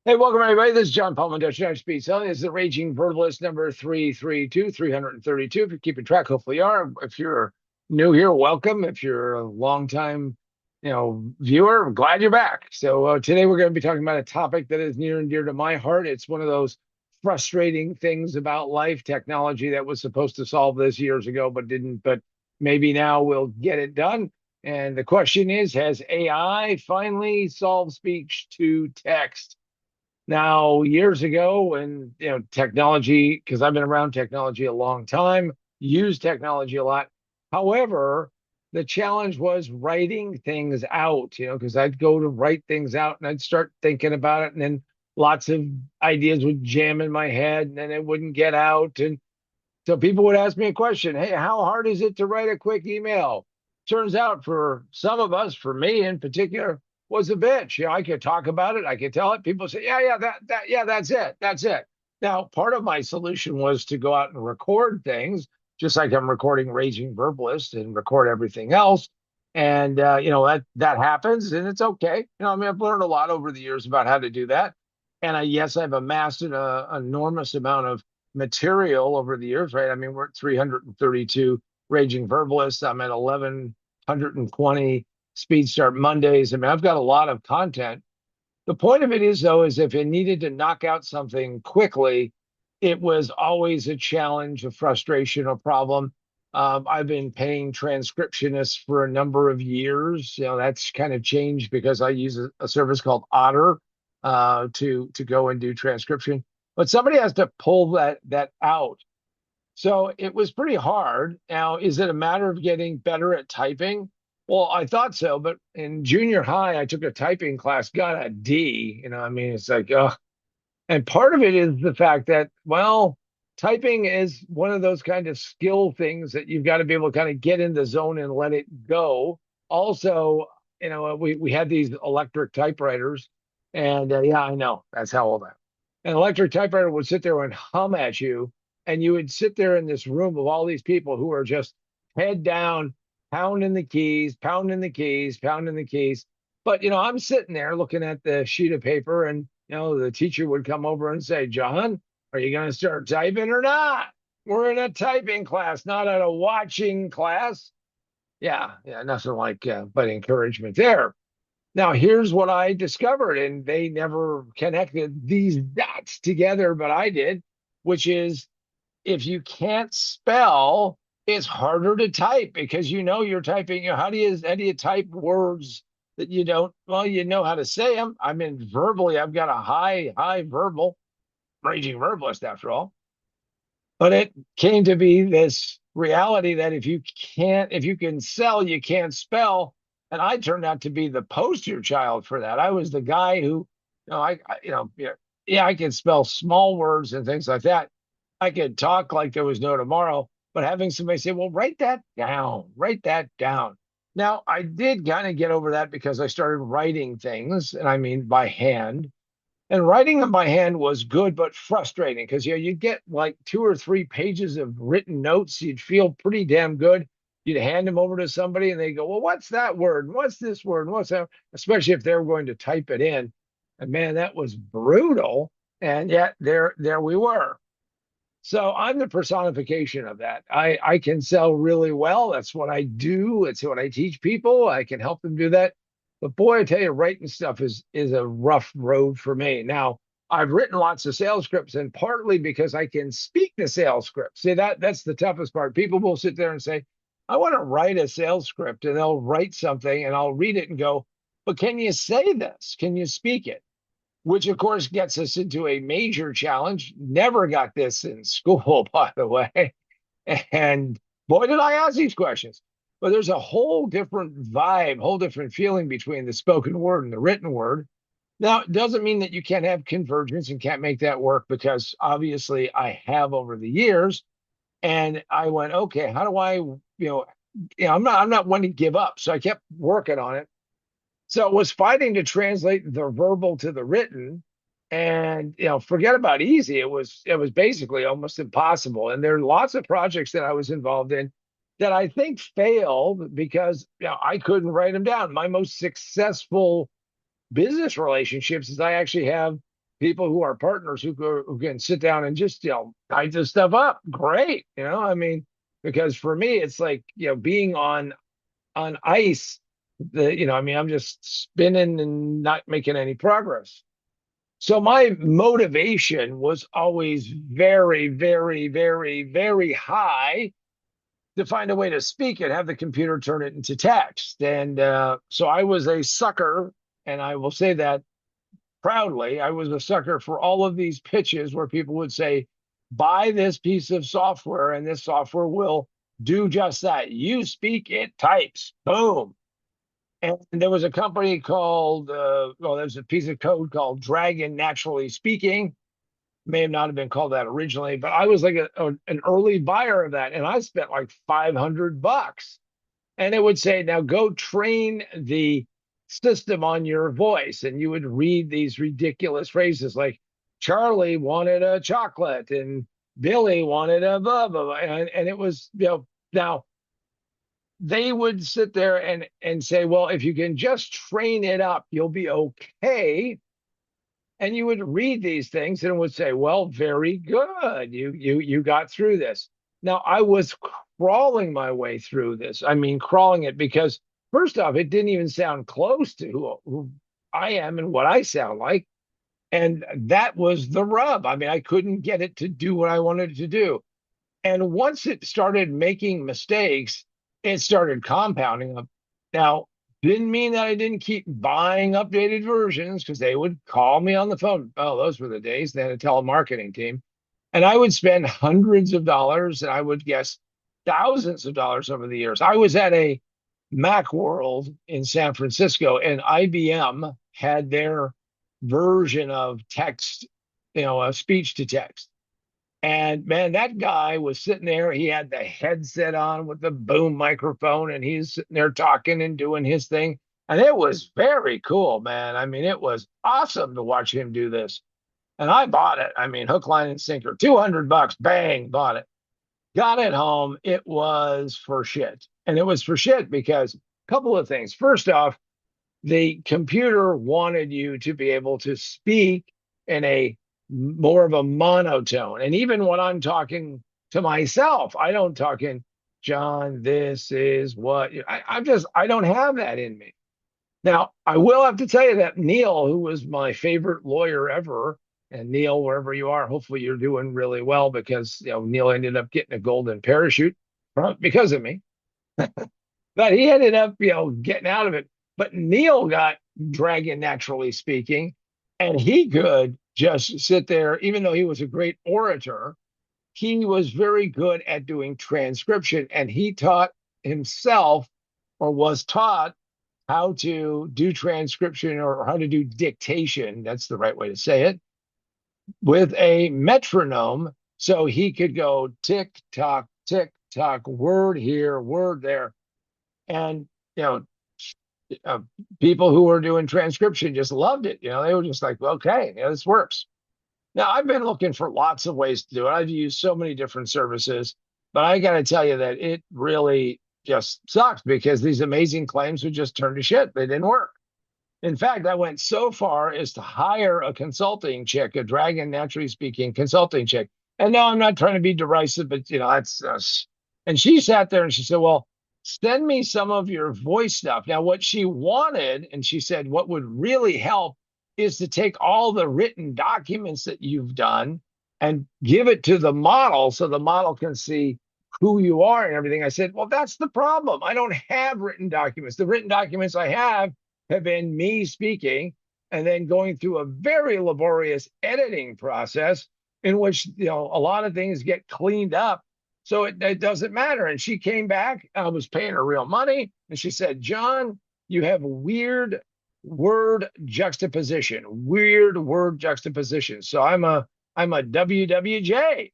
Hey, welcome everybody. This is John Palma, Dutch Speed Selling. This is the Raging Verbalist number 332. If you're keeping track, hopefully you are. If you're new here, welcome. If you're a longtime, viewer, I'm glad you're back. So today we're going to be talking about a topic that is near and dear to my heart. It's one of those frustrating things about life, technology that was supposed to solve this years ago, but didn't. But maybe now we'll get it done. And the question is, has AI finally solved speech to text? Now, years ago, when technology, because I've been around technology a long time, used technology a lot. However, the challenge was writing things out, because I'd go to write things out and I'd start thinking about it, and then lots of ideas would jam in my head, and then it wouldn't get out. And so people would ask me a question, hey, how hard is it to write a quick email? Turns out for some of us, for me in particular, was a bitch. I could talk about it, I could tell it. People say, yeah, that's it. That's it. Now, part of my solution was to go out and record things, just like I'm recording Raging Verbalist and record everything else. And that happens and it's okay. I've learned a lot over the years about how to do that. And yes, I've amassed an enormous amount of material over the years, right? I mean, we're at 332 Raging Verbalists. I'm at 1120 Speed Start Mondays. I mean, I've got a lot of content. The point of it is, though, is if it needed to knock out something quickly, it was always a challenge, a frustration, a problem. I've been paying transcriptionists for a number of years. That's kind of changed because I use a service called Otter to go and do transcription. But somebody has to pull that out. So it was pretty hard. Now, is it a matter of getting better at typing? Well, I thought so, but in junior high, I took a typing class, got a D. I mean, it's like, and part of it is the fact that, well, typing is one of those kind of skill things that you've got to be able to kind of get in the zone and let it go. Also, we had these electric typewriters, and yeah, I know that's how old I am. An electric typewriter would sit there and hum at you, and you would sit there in this room of all these people who are just head down, pounding the keys, pounding the keys, pounding the keys. But I'm sitting there looking at the sheet of paper, and the teacher would come over and say, John, are you going to start typing or not? We're in a typing class, not at a watching class. Yeah, nothing like but encouragement there. Now, here's what I discovered, and they never connected these dots together, but I did, which is if you can't spell, it's harder to type because you're typing. How do you type words that you don't? Well, you know how to say them. I mean, verbally, I've got a high verbal, raging verbalist after all. But it came to be this reality that if you can sell, you can't spell. And I turned out to be the poster child for that. I was the guy who, I can spell small words and things like that. I could talk like there was no tomorrow, but having somebody say, well, write that down. Now, I did kind of get over that because I started writing things, and I mean by hand. And writing them by hand was good, but frustrating because you'd get like 2 or 3 pages of written notes. You'd feel pretty damn good. You'd hand them over to somebody and they go, well, what's that word? What's this word? What's that? Especially if they were going to type it in. And man, that was brutal. And yet there we were. So I'm the personification of that. I can sell really well. That's what I do. It's what I teach people. I can help them do that. But boy, I tell you, writing stuff is a rough road for me. Now, I've written lots of sales scripts, and partly because I can speak the sales script. See, that's the toughest part. People will sit there and say, I want to write a sales script, and they'll write something, and I'll read it and go, but can you say this? Can you speak it? Which of course gets us into a major challenge. Never got this in school, by the way. And boy, did I ask these questions. But there's a whole different vibe, whole different feeling between the spoken word and the written word. Now, it doesn't mean that you can't have convergence and can't make that work because obviously I have over the years. And I went, okay, how do I'm not one to give up. So I kept working on it. So it was fighting to translate the verbal to the written. And forget about easy. It was basically almost impossible. And there are lots of projects that I was involved in that I think failed because I couldn't write them down. My most successful business relationships is I actually have people who are partners who can sit down and just, type this stuff up. Great. I mean, because for me, it's like, being on ice. I mean, I'm just spinning and not making any progress. So my motivation was always very, very, very, very high to find a way to speak it, have the computer turn it into text. And so I was a sucker, and I will say that proudly. I was a sucker for all of these pitches where people would say, buy this piece of software, and this software will do just that. You speak, it types. Boom. And there was a company called, there's a piece of code called Dragon Naturally Speaking. May have not have been called that originally, but I was like an early buyer of that. And I spent like $500. And it would say, now go train the system on your voice. And you would read these ridiculous phrases like Charlie wanted a chocolate and Billy wanted a blah, blah, blah. And it was, now they would sit there and say, well, if you can just train it up, you'll be okay. And you would read these things and it would say, well, very good. You got through this. Now I was crawling my way through this. I mean, crawling it because first off, it didn't even sound close to who I am and what I sound like. And that was the rub. I mean, I couldn't get it to do what I wanted it to do. And once it started making mistakes, it started compounding them. Now, didn't mean that I didn't keep buying updated versions because they would call me on the phone. Oh, those were the days. They had a telemarketing team. And I would spend hundreds of dollars and I would guess thousands of dollars over the years. I was at a Mac World in San Francisco, and IBM had their version of text, speech to text. And man, that guy was sitting there. He had the headset on with the boom microphone, and he's sitting there talking and doing his thing. And it was very cool, man. I mean, it was awesome to watch him do this. And I bought it. I mean, hook, line, and sinker, $200, bang, bought it. Got it home. It was for shit. And it was for shit because a couple of things. First off, the computer wanted you to be able to speak in a more of a monotone. And even when I'm talking to myself, I don't talk in John, this is what I don't have that in me. Now, I will have to tell you that Neil, who was my favorite lawyer ever, and Neil, wherever you are, hopefully you're doing really well because Neil ended up getting a golden parachute because of me. But he ended up, getting out of it. But Neil got Dragon Naturally Speaking, and he could just sit there, even though he was a great orator, he was very good at doing transcription, and he taught himself or was taught how to do transcription or how to do dictation. That's the right way to say it, with a metronome. So he could go tick tock, word here, word there. And, people who were doing transcription just loved it. They were just like, okay, this works. Now, I've been looking for lots of ways to do it. I've used so many different services, but I got to tell you that it really just sucks because these amazing claims would just turn to shit. They didn't work. In fact, I went so far as to hire a consulting chick, a Dragon Naturally Speaking consulting chick. And no, I'm not trying to be derisive, but that's us. And she sat there and she said, well, send me some of your voice stuff. Now, what she wanted, and she said, what would really help is to take all the written documents that you've done and give it to the model so the model can see who you are and everything. I said, well, that's the problem. I don't have written documents. The written documents I have been me speaking and then going through a very laborious editing process in which, a lot of things get cleaned up. So it doesn't matter. And she came back. I was paying her real money. And she said, John, you have weird word juxtaposition. So I'm a WWJ.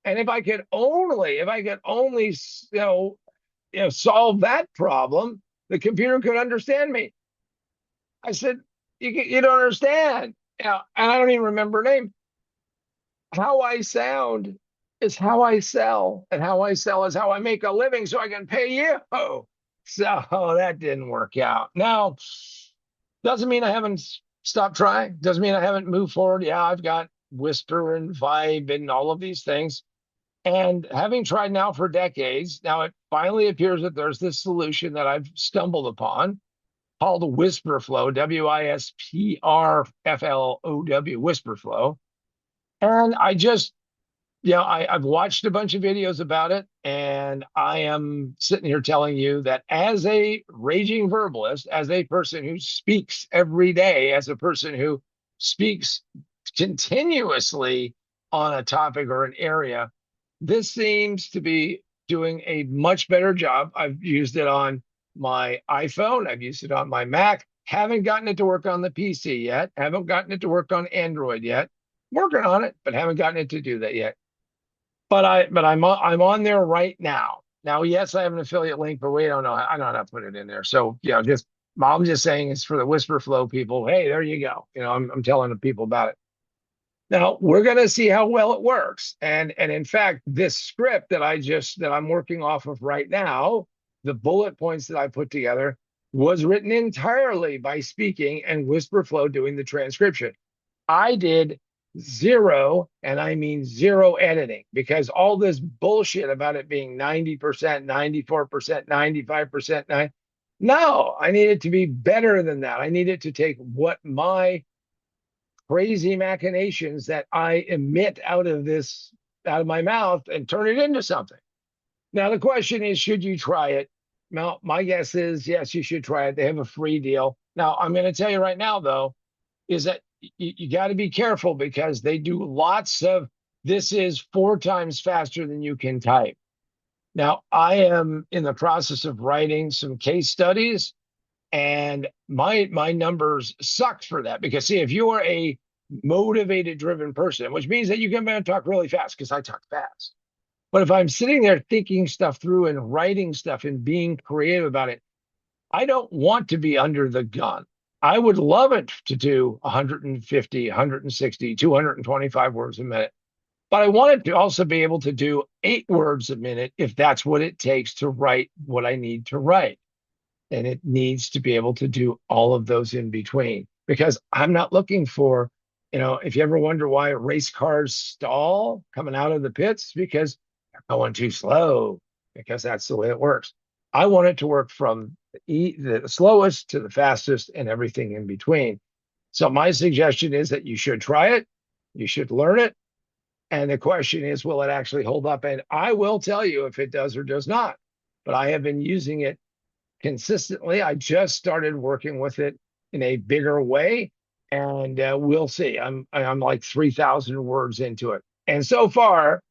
And if I could only solve that problem, the computer could understand me. I said, you don't understand. And I don't even remember her name. How I sound is how I sell, and how I sell is how I make a living so I can pay you. So that didn't work out. Now, doesn't mean I haven't stop trying. Doesn't mean I haven't moved forward. Yeah, I've got whisper and vibe and all of these things. And having tried now for decades, now it finally appears that there's this solution that I've stumbled upon called Whisper Flow, WISPRFLOW, Whisper Flow. And I just, I've watched a bunch of videos about it, and I am sitting here telling you that as a raging verbalist, as a person who speaks every day, as a person who speaks continuously on a topic or an area, this seems to be doing a much better job. I've used it on my iPhone, I've used it on my Mac, haven't gotten it to work on the PC yet, haven't gotten it to work on Android yet. Working on it, but haven't gotten it to do that yet. I'm on there right now. Now, yes, I have an affiliate link, but we don't know. I don't know how to put it in there. So just I'm just saying it's for the Whisper Flow people. Hey, there you go. I'm telling the people about it. Now we're going to see how well it works. And in fact, this script that I'm working off of right now, the bullet points that I put together was written entirely by speaking and Whisper Flow doing the transcription. I did zero, and I mean zero editing, because all this bullshit about it being 90%, 94%, 95%, no, I need it to be better than that. I need it to take what my crazy machinations that I emit out of my mouth and turn it into something. Now, the question is, should you try it? Now, my guess is yes, you should try it. They have a free deal. Now, I'm going to tell you right now, though, is that you got to be careful, because they do lots of this is 4 times faster than you can type. Now, I am in the process of writing some case studies, and my numbers suck for that, because see, if you are a motivated, driven person, which means that you can talk really fast, because I talk fast. But if I'm sitting there thinking stuff through and writing stuff and being creative about it, I don't want to be under the gun. I would love it to do 150, 160, 225 words a minute. But I want it to also be able to do 8 words a minute if that's what it takes to write what I need to write. And it needs to be able to do all of those in between, because I'm not looking for, if you ever wonder why race cars stall coming out of the pits, because they're going too slow, because that's the way it works. I want it to work from the slowest to the fastest and everything in between. So my suggestion is that you should try it. You should learn it. And the question is, will it actually hold up? And I will tell you if it does or does not. But I have been using it consistently. I just started working with it in a bigger way, and we'll see. I'm like 3,000 words into it, and so far,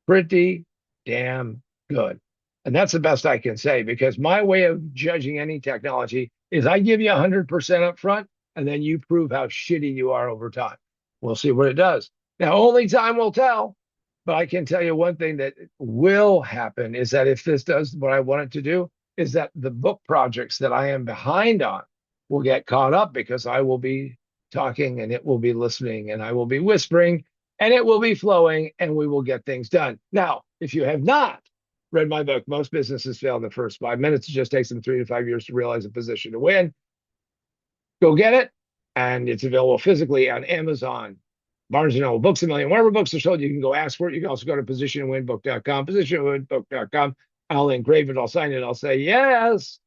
pretty damn good. And that's the best I can say, because my way of judging any technology is I give you 100% up front, and then you prove how shitty you are over time. We'll see what it does. Now, only time will tell, but I can tell you one thing that will happen is that if this does what I want it to do, is that the book projects that I am behind on will get caught up, because I will be talking and it will be listening and I will be whispering and it will be flowing and we will get things done. Now, if you have not read my book, Most Businesses Fail in the First 5 Minutes, it just takes them 3 to 5 years to realize a position to win. Go get it. And it's available physically on Amazon, Barnes & Noble, Books A Million, wherever books are sold. You can go ask for it. You can also go to positionwinbook.com, positionwinbook.com. I'll engrave it, I'll sign it, I'll say yes.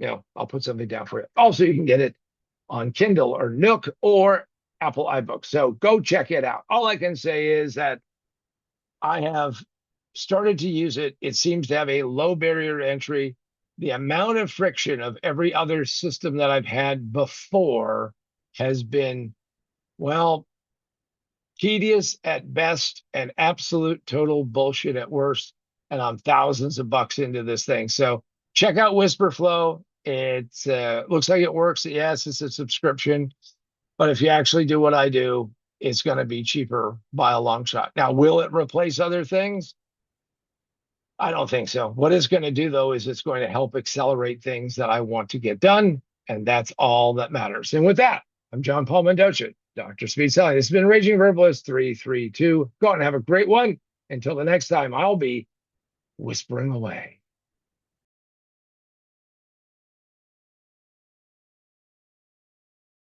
I'll put something down for it. Also, you can get it on Kindle or Nook or Apple iBooks. So go check it out. All I can say is that I have started to use it. It seems to have a low barrier to entry. The amount of friction of every other system that I've had before has been, well, tedious at best and absolute total bullshit at worst. And I'm thousands of bucks into this thing. So check out Whisper Flow. It looks like it works. Yes, it's a subscription. But if you actually do what I do, it's going to be cheaper by a long shot. Now, will it replace other things? I don't think so. What it's going to do, though, is it's going to help accelerate things that I want to get done. And that's all that matters. And with that, I'm John Paul Mendoza, Dr. Speed Selling. This has been Raging Verbalist 332. Go out and have a great one. Until the next time, I'll be whispering away.